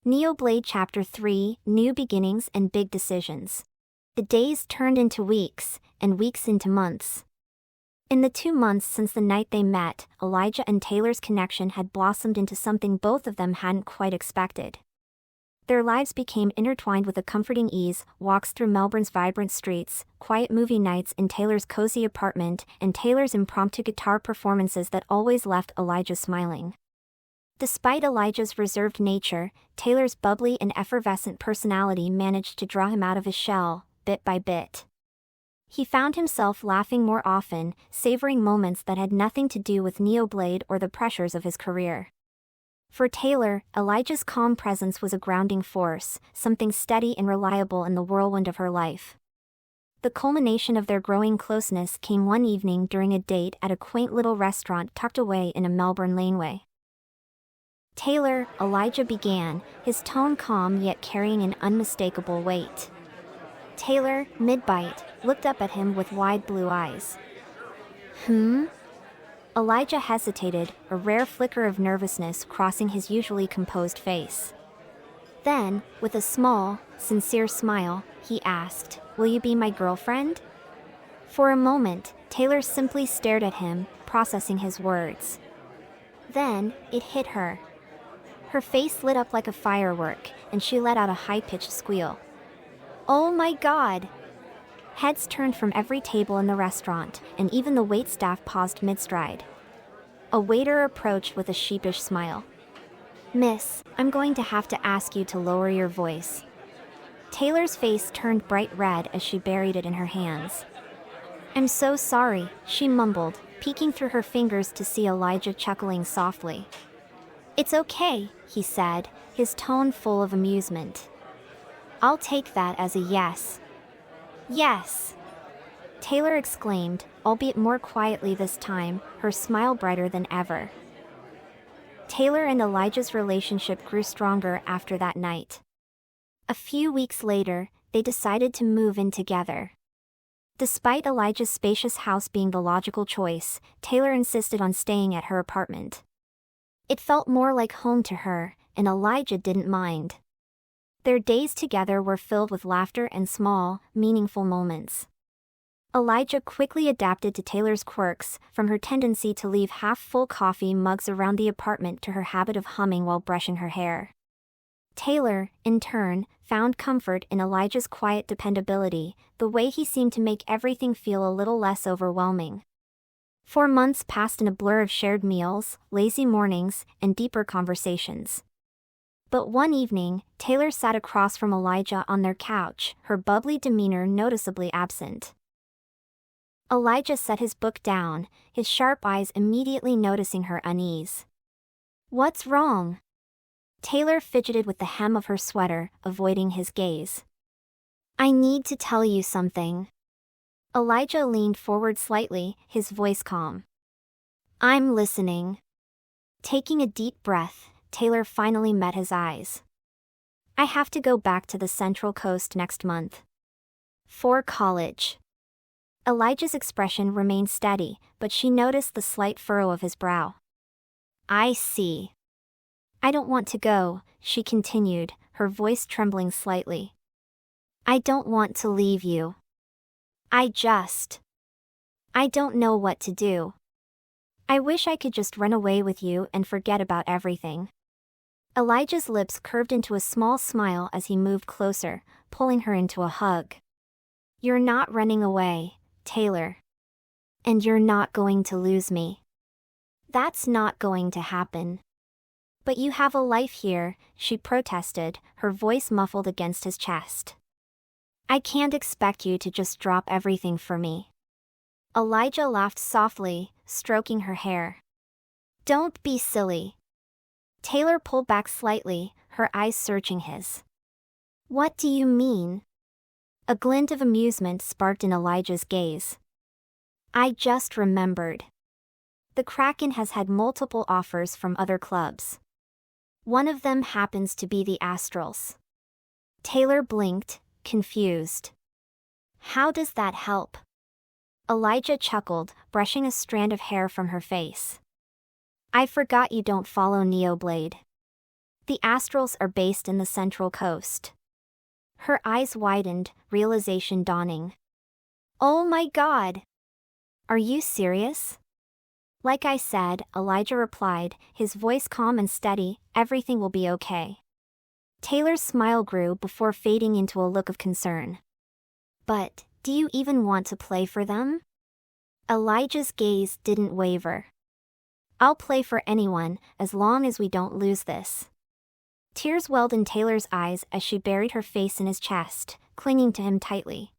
NeoBlade Chapter 3, New Beginnings and Big Decisions. The days turned into weeks, and weeks into months. In the 2 months since the night they met, Elijah and Taylor's connection had blossomed into something both of them hadn't quite expected. Their lives became intertwined with a comforting ease, walks through Melbourne's vibrant streets, quiet movie nights in Taylor's cozy apartment, and Taylor's impromptu guitar performances that always left Elijah smiling. Despite Elijah's reserved nature, Taylor's bubbly and effervescent personality managed to draw him out of his shell, bit by bit. He found himself laughing more often, savoring moments that had nothing to do with NeoBlade or the pressures of his career. For Taylor, Elijah's calm presence was a grounding force, something steady and reliable in the whirlwind of her life. The culmination of their growing closeness came one evening during a date at a quaint little restaurant tucked away in a Melbourne laneway. "Taylor," Elijah began, his tone calm yet carrying an unmistakable weight. Taylor, mid-bite, looked up at him with wide blue eyes. Elijah hesitated, a rare flicker of nervousness crossing his usually composed face. Then, with a small, sincere smile, he asked, "Will you be my girlfriend?" For a moment, Taylor simply stared at him, processing his words. Then, it hit her. Her face lit up like a firework, and she let out a high-pitched squeal. "Oh my God!" Heads turned from every table in the restaurant, and even the waitstaff paused mid-stride. A waiter approached with a sheepish smile. "Miss, I'm going to have to ask you to lower your voice." Taylor's face turned bright red as she buried it in her hands. "I'm so sorry," she mumbled, peeking through her fingers to see Elijah chuckling softly. "It's okay," he said, his tone full of amusement. "I'll take that as a yes." "Yes!" Taylor exclaimed, albeit more quietly this time, her smile brighter than ever. Taylor and Elijah's relationship grew stronger after that night. A few weeks later, they decided to move in together. Despite Elijah's spacious house being the logical choice, Taylor insisted on staying at her apartment. It felt more like home to her, and Elijah didn't mind. Their days together were filled with laughter and small, meaningful moments. Elijah quickly adapted to Taylor's quirks, from her tendency to leave half-full coffee mugs around the apartment to her habit of humming while brushing her hair. Taylor, in turn, found comfort in Elijah's quiet dependability, the way he seemed to make everything feel a little less overwhelming. 4 months passed in a blur of shared meals, lazy mornings, and deeper conversations. But one evening, Taylor sat across from Elijah on their couch, her bubbly demeanor noticeably absent. Elijah set his book down, his sharp eyes immediately noticing her unease. "What's wrong?" Taylor fidgeted with the hem of her sweater, avoiding his gaze. "I need to tell you something." Elijah leaned forward slightly, his voice calm. "I'm listening." Taking a deep breath, Taylor finally met his eyes. "I have to go back to the Central Coast next month. For college." Elijah's expression remained steady, but she noticed the slight furrow of his brow. "I see." "I don't want to go," she continued, her voice trembling slightly. "I don't want to leave you. I don't know what to do. I wish I could just run away with you and forget about everything." Elijah's lips curved into a small smile as he moved closer, pulling her into a hug. "You're not running away, Taylor. And you're not going to lose me. That's not going to happen." "But you have a life here," she protested, her voice muffled against his chest. "I can't expect you to just drop everything for me." Elijah laughed softly, stroking her hair. "Don't be silly." Taylor pulled back slightly, her eyes searching his. "What do you mean?" A glint of amusement sparked in Elijah's gaze. "I just remembered. The Kraken has had multiple offers from other clubs. One of them happens to be the Astrals." Taylor blinked, confused. "How does that help?" Elijah chuckled, brushing a strand of hair from her face. "I forgot you don't follow NeoBlade. The Astrals are based in the Central Coast. Her eyes widened, realization dawning. Oh my God! Are you serious? Like I said, Elijah replied, his voice calm and steady, everything will be okay. Taylor's smile grew before fading into a look of concern. But, do you even want to play for them? Elijah's gaze didn't waver. I'll play for anyone, as long as we don't lose this. Tears welled in Taylor's eyes as she buried her face in his chest, clinging to him tightly.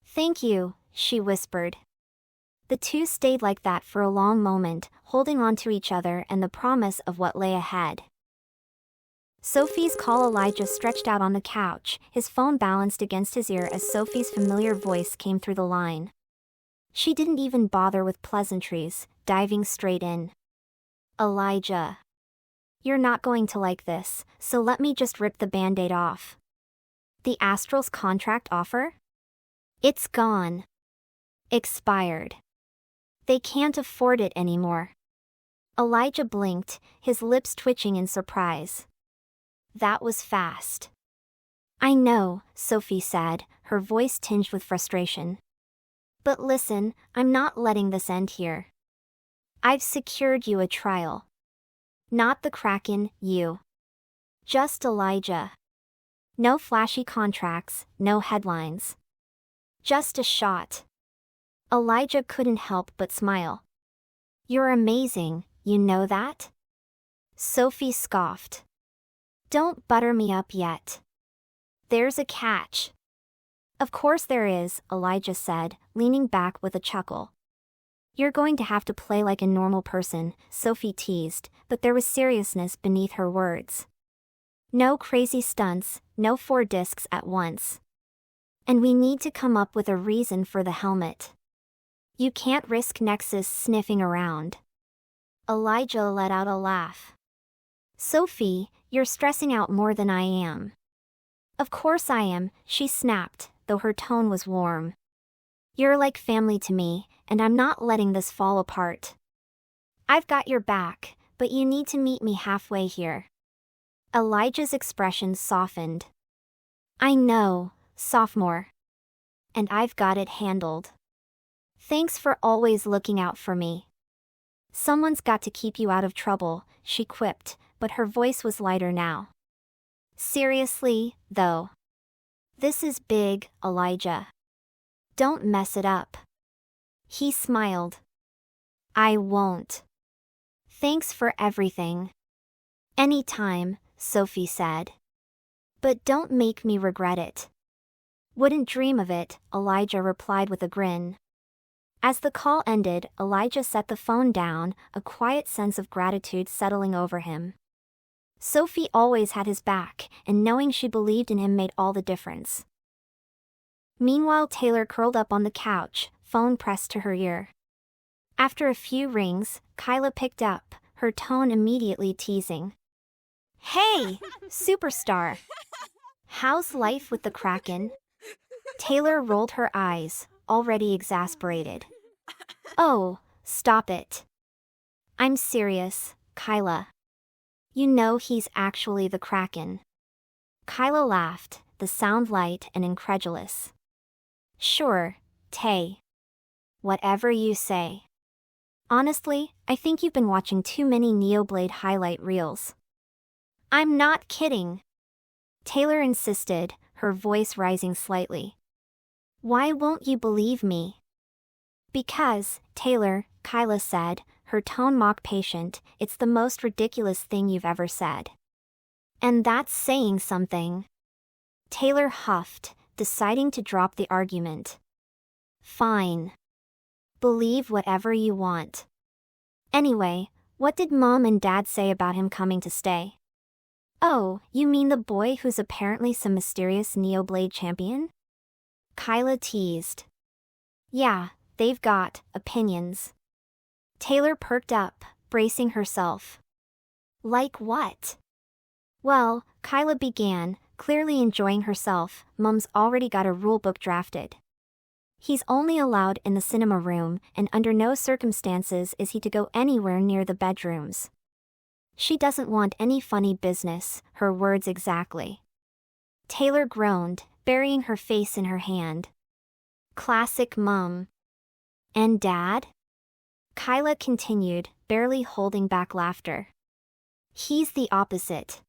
Thank you, she whispered. The two stayed like that for a long moment, holding on to each other and the promise of what lay ahead. Sophie's call. Elijah stretched out on the couch, his phone balanced against his ear as Sophie's familiar voice came through the line. She didn't even bother with pleasantries, diving straight in. Elijah. You're not going to like this, so let me just rip the band-aid off. The Astral's contract offer? It's gone. Expired. They can't afford it anymore. Elijah blinked, his lips twitching in surprise. That was fast. I know, Sophie said, her voice tinged with frustration. But listen, I'm not letting this end here. I've secured you a trial. Not the Kraken, you. Just Elijah. No flashy contracts, no headlines. Just a shot. Elijah couldn't help but smile. You're amazing, you know that? Sophie scoffed. Don't butter me up yet. There's a catch. Of course there is, Elijah said, leaning back with a chuckle. You're going to have to play like a normal person, Sophie teased, but there was seriousness beneath her words. No crazy stunts, no 4 discs at once. And we need to come up with a reason for the helmet. You can't risk Nexus sniffing around. Elijah let out a laugh. Sophie, you're stressing out more than I am. Of course I am, she snapped, though her tone was warm. You're like family to me, and I'm not letting this fall apart. I've got your back, but you need to meet me halfway here. Elijah's expression softened. I know, sophomore. And I've got it handled. Thanks for always looking out for me. Someone's got to keep you out of trouble, she quipped, but her voice was lighter now. Seriously, though. This is big, Elijah. Don't mess it up. He smiled. I won't. Thanks for everything. Anytime, Sophie said. But don't make me regret it. Wouldn't dream of it, Elijah replied with a grin. As the call ended, Elijah set the phone down, a quiet sense of gratitude settling over him. Sophie always had his back, and knowing she believed in him made all the difference. Meanwhile, Taylor curled up on the couch, phone pressed to her ear. After a few rings, Kyla picked up, her tone immediately teasing. Hey, superstar! How's life with the Kraken? Taylor rolled her eyes, already exasperated. Oh, stop it. I'm serious, Kyla. You know he's actually the Kraken. Kyla laughed, the sound light and incredulous. Sure, Tay. Whatever you say. Honestly, I think you've been watching too many NeoBlade highlight reels. I'm not kidding. Taylor insisted, her voice rising slightly. Why won't you believe me? Because, Taylor, Kyla said, her tone mock patient, it's the most ridiculous thing you've ever said. And that's saying something. Taylor huffed, deciding to drop the argument. Fine. Believe whatever you want. Anyway, what did Mom and Dad say about him coming to stay? Oh, you mean the boy who's apparently some mysterious NeoBlade champion? Kyla teased. Yeah, they've got opinions. Taylor perked up, bracing herself. Like what? Well, Kyla began, clearly enjoying herself. Mom's already got a rulebook drafted. He's only allowed in the cinema room, and under no circumstances is he to go anywhere near the bedrooms. She doesn't want any funny business, her words exactly. Taylor groaned, burying her face in her hand. Classic mum. And dad? Kyla continued, barely holding back laughter. He's the opposite.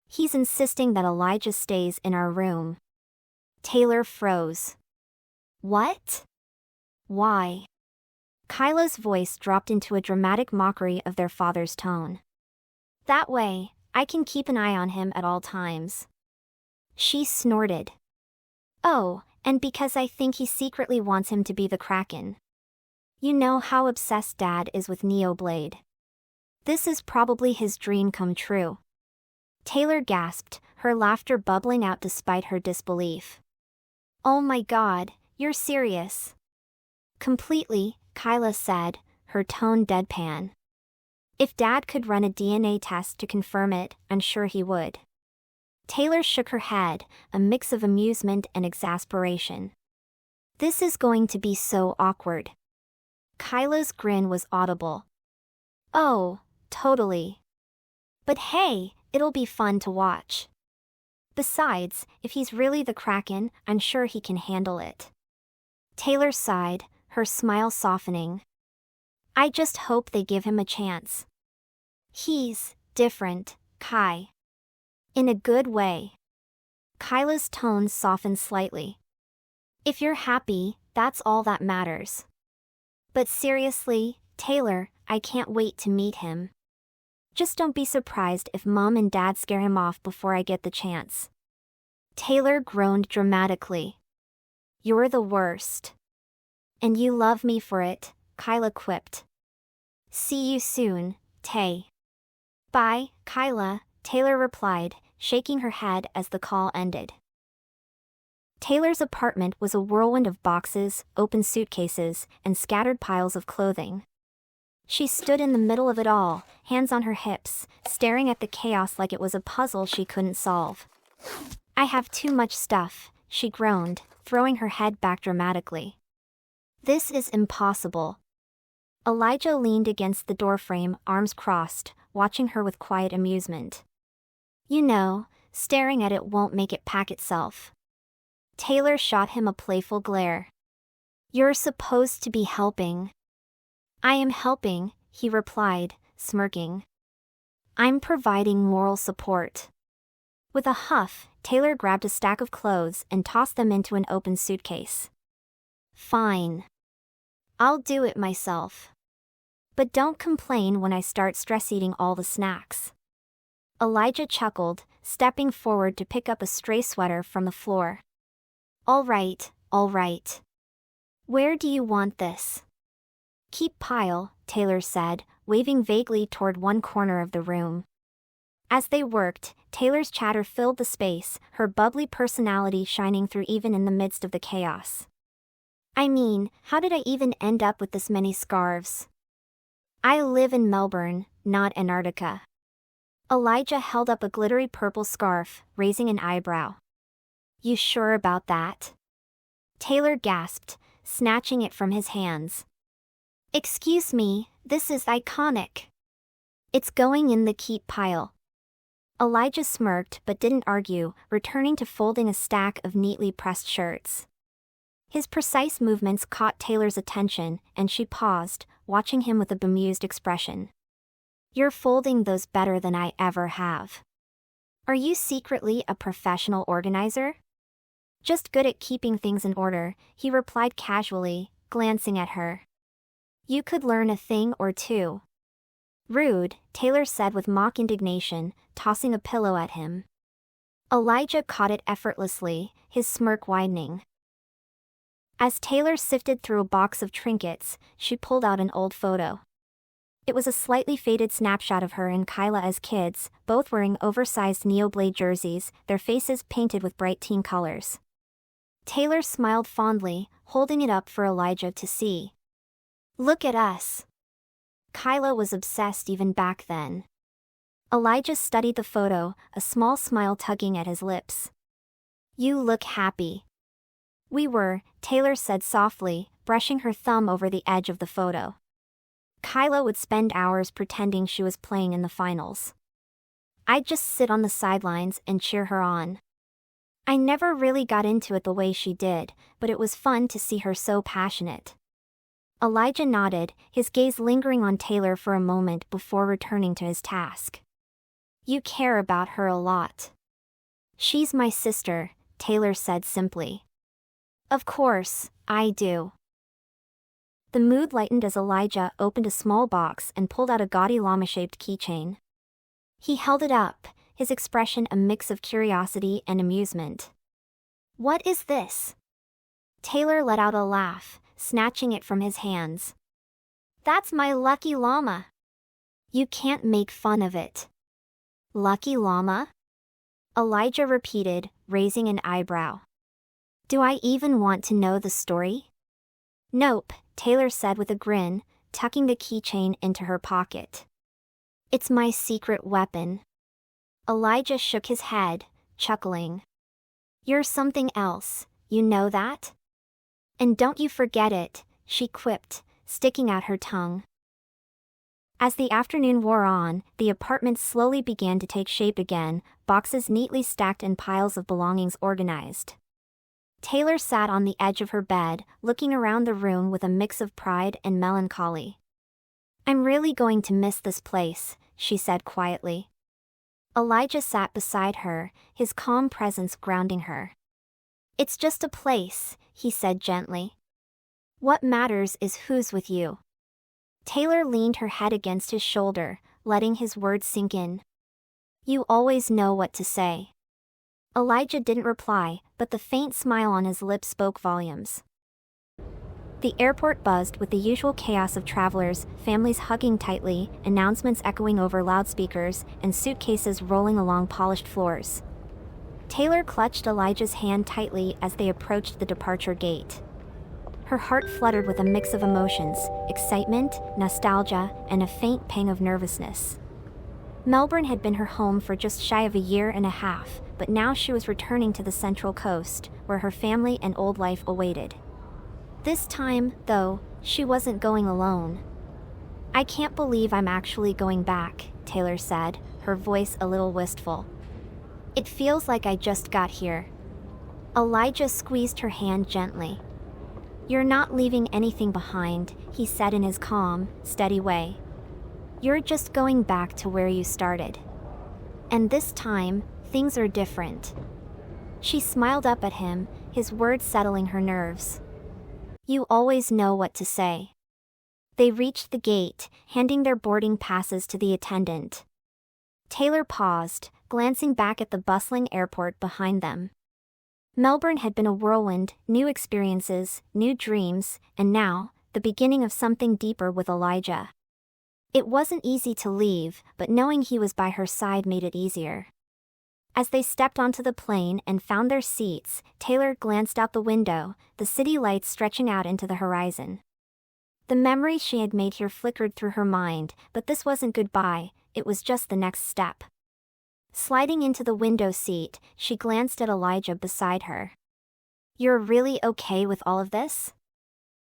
He's insisting that Elijah stays in our room. Taylor froze. What? Why? Kyla's voice dropped into a dramatic mockery of their father's tone. That way, I can keep an eye on him at all times. She snorted. Oh, and because I think he secretly wants him to be the Kraken. You know how obsessed Dad is with NeoBlade. This is probably his dream come true. Taylor gasped, her laughter bubbling out despite her disbelief. Oh my God, you're serious. Completely, Kyla said, her tone deadpan. If Dad could run a DNA test to confirm it, I'm sure he would. Taylor shook her head, a mix of amusement and exasperation. This is going to be so awkward. Kyla's grin was audible. Oh, totally. But hey, it'll be fun to watch. Besides, if he's really the Kraken, I'm sure he can handle it. Taylor sighed, her smile softening. I just hope they give him a chance. He's different, Kai. In a good way. Kyla's tone softened slightly. If you're happy, that's all that matters. But seriously, Taylor, I can't wait to meet him. Just don't be surprised if Mom and Dad scare him off before I get the chance. Taylor groaned dramatically. You're the worst. And you love me for it, Kyla quipped. See you soon, Tay. Bye, Kyla, Taylor replied, shaking her head as the call ended. Taylor's apartment was a whirlwind of boxes, open suitcases, and scattered piles of clothing. She stood in the middle of it all, hands on her hips, staring at the chaos like it was a puzzle she couldn't solve. I have too much stuff, she groaned, throwing her head back dramatically. This is impossible. Elijah leaned against the doorframe, arms crossed, watching her with quiet amusement. You know, staring at it won't make it pack itself. Taylor shot him a playful glare. You're supposed to be helping. I am helping, he replied, smirking. I'm providing moral support. With a huff, Taylor grabbed a stack of clothes and tossed them into an open suitcase. Fine. I'll do it myself. But don't complain when I start stress-eating all the snacks. Elijah chuckled, stepping forward to pick up a stray sweater from the floor. All right, all right. Where do you want this? Keep pile, Taylor said, waving vaguely toward one corner of the room. As they worked, Taylor's chatter filled the space, her bubbly personality shining through even in the midst of the chaos. I mean, how did I even end up with this many scarves? I live in Melbourne, not Antarctica. Elijah held up a glittery purple scarf, raising an eyebrow. You sure about that? Taylor gasped, snatching it from his hands. Excuse me, this is iconic. It's going in the keep pile. Elijah smirked but didn't argue, returning to folding a stack of neatly pressed shirts. His precise movements caught Taylor's attention, and she paused, watching him with a bemused expression. You're folding those better than I ever have. Are you secretly a professional organizer? Just good at keeping things in order, he replied casually, glancing at her. You could learn a thing or two. Rude, Taylor said with mock indignation, tossing a pillow at him. Elijah caught it effortlessly, his smirk widening. As Taylor sifted through a box of trinkets, she pulled out an old photo. It was a slightly faded snapshot of her and Kyla as kids, both wearing oversized NeoBlade jerseys, their faces painted with bright teen colors. Taylor smiled fondly, holding it up for Elijah to see. Look at us. Kyla was obsessed even back then. Elijah studied the photo, a small smile tugging at his lips. You look happy. We were, Taylor said softly, brushing her thumb over the edge of the photo. Kyla would spend hours pretending she was playing in the finals. I'd just sit on the sidelines and cheer her on. I never really got into it the way she did, but it was fun to see her so passionate. Elijah nodded, his gaze lingering on Taylor for a moment before returning to his task. You care about her a lot. She's my sister, Taylor said simply. Of course, I do. The mood lightened as Elijah opened a small box and pulled out a gaudy llama-shaped keychain. He held it up, his expression a mix of curiosity and amusement. What is this? Taylor let out a laugh, snatching it from his hands. That's my lucky llama. You can't make fun of it. Lucky llama? Elijah repeated, raising an eyebrow. Do I even want to know the story? Nope, Taylor said with a grin, tucking the keychain into her pocket. It's my secret weapon. Elijah shook his head, chuckling. You're something else, you know that? And don't you forget it, she quipped, sticking out her tongue. As the afternoon wore on, the apartment slowly began to take shape again, boxes neatly stacked and piles of belongings organized. Taylor sat on the edge of her bed, looking around the room with a mix of pride and melancholy. I'm really going to miss this place, she said quietly. Elijah sat beside her, his calm presence grounding her. It's just a place, he said gently. What matters is who's with you. Taylor leaned her head against his shoulder, letting his words sink in. You always know what to say. Elijah didn't reply, but the faint smile on his lips spoke volumes. The airport buzzed with the usual chaos of travelers, families hugging tightly, announcements echoing over loudspeakers, and suitcases rolling along polished floors. Taylor clutched Elijah's hand tightly as they approached the departure gate. Her heart fluttered with a mix of emotions, excitement, nostalgia, and a faint pang of nervousness. Melbourne had been her home for just shy of a year and a half, but now she was returning to the Central Coast, where her family and old life awaited. This time, though, she wasn't going alone. I can't believe I'm actually going back, Taylor said, her voice a little wistful. It feels like I just got here. Elijah squeezed her hand gently. You're not leaving anything behind, he said in his calm, steady way. You're just going back to where you started. And this time, things are different. She smiled up at him, his words settling her nerves. You always know what to say. They reached the gate, handing their boarding passes to the attendant. Taylor paused, glancing back at the bustling airport behind them. Melbourne had been a whirlwind, new experiences, new dreams, and now, the beginning of something deeper with Elijah. It wasn't easy to leave, but knowing he was by her side made it easier. As they stepped onto the plane and found their seats, Taylor glanced out the window, the city lights stretching out into the horizon. The memories she had made here flickered through her mind, but this wasn't goodbye, it was just the next step. Sliding into the window seat, she glanced at Elijah beside her. You're really okay with all of this?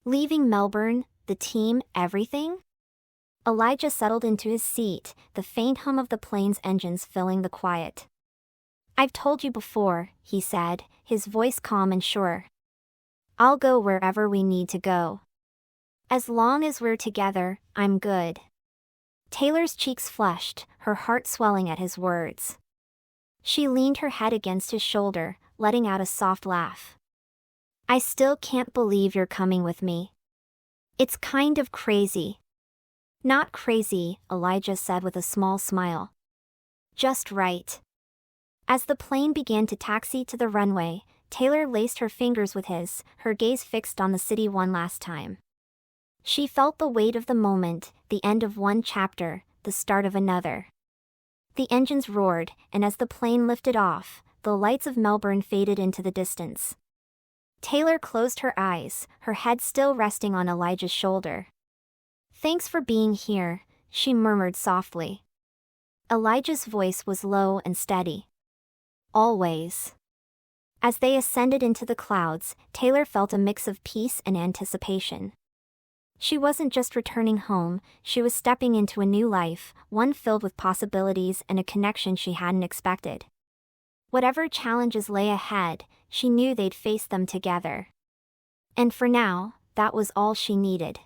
Leaving Melbourne, the team, everything? Elijah settled into his seat, the faint hum of the plane's engines filling the quiet. I've told you before, he said, his voice calm and sure. I'll go wherever we need to go. As long as we're together, I'm good. Taylor's cheeks flushed, her heart swelling at his words. She leaned her head against his shoulder, letting out a soft laugh. I still can't believe you're coming with me. It's kind of crazy. Not crazy, Elijah said with a small smile. Just right. As the plane began to taxi to the runway, Taylor laced her fingers with his, her gaze fixed on the city one last time. She felt the weight of the moment, the end of one chapter, the start of another. The engines roared, and as the plane lifted off, the lights of Melbourne faded into the distance. Taylor closed her eyes, her head still resting on Elijah's shoulder. Thanks for being here, she murmured softly. Elijah's voice was low and steady. Always. As they ascended into the clouds, Taylor felt a mix of peace and anticipation. She wasn't just returning home, she was stepping into a new life, one filled with possibilities and a connection she hadn't expected. Whatever challenges lay ahead, she knew they'd face them together. And for now, that was all she needed.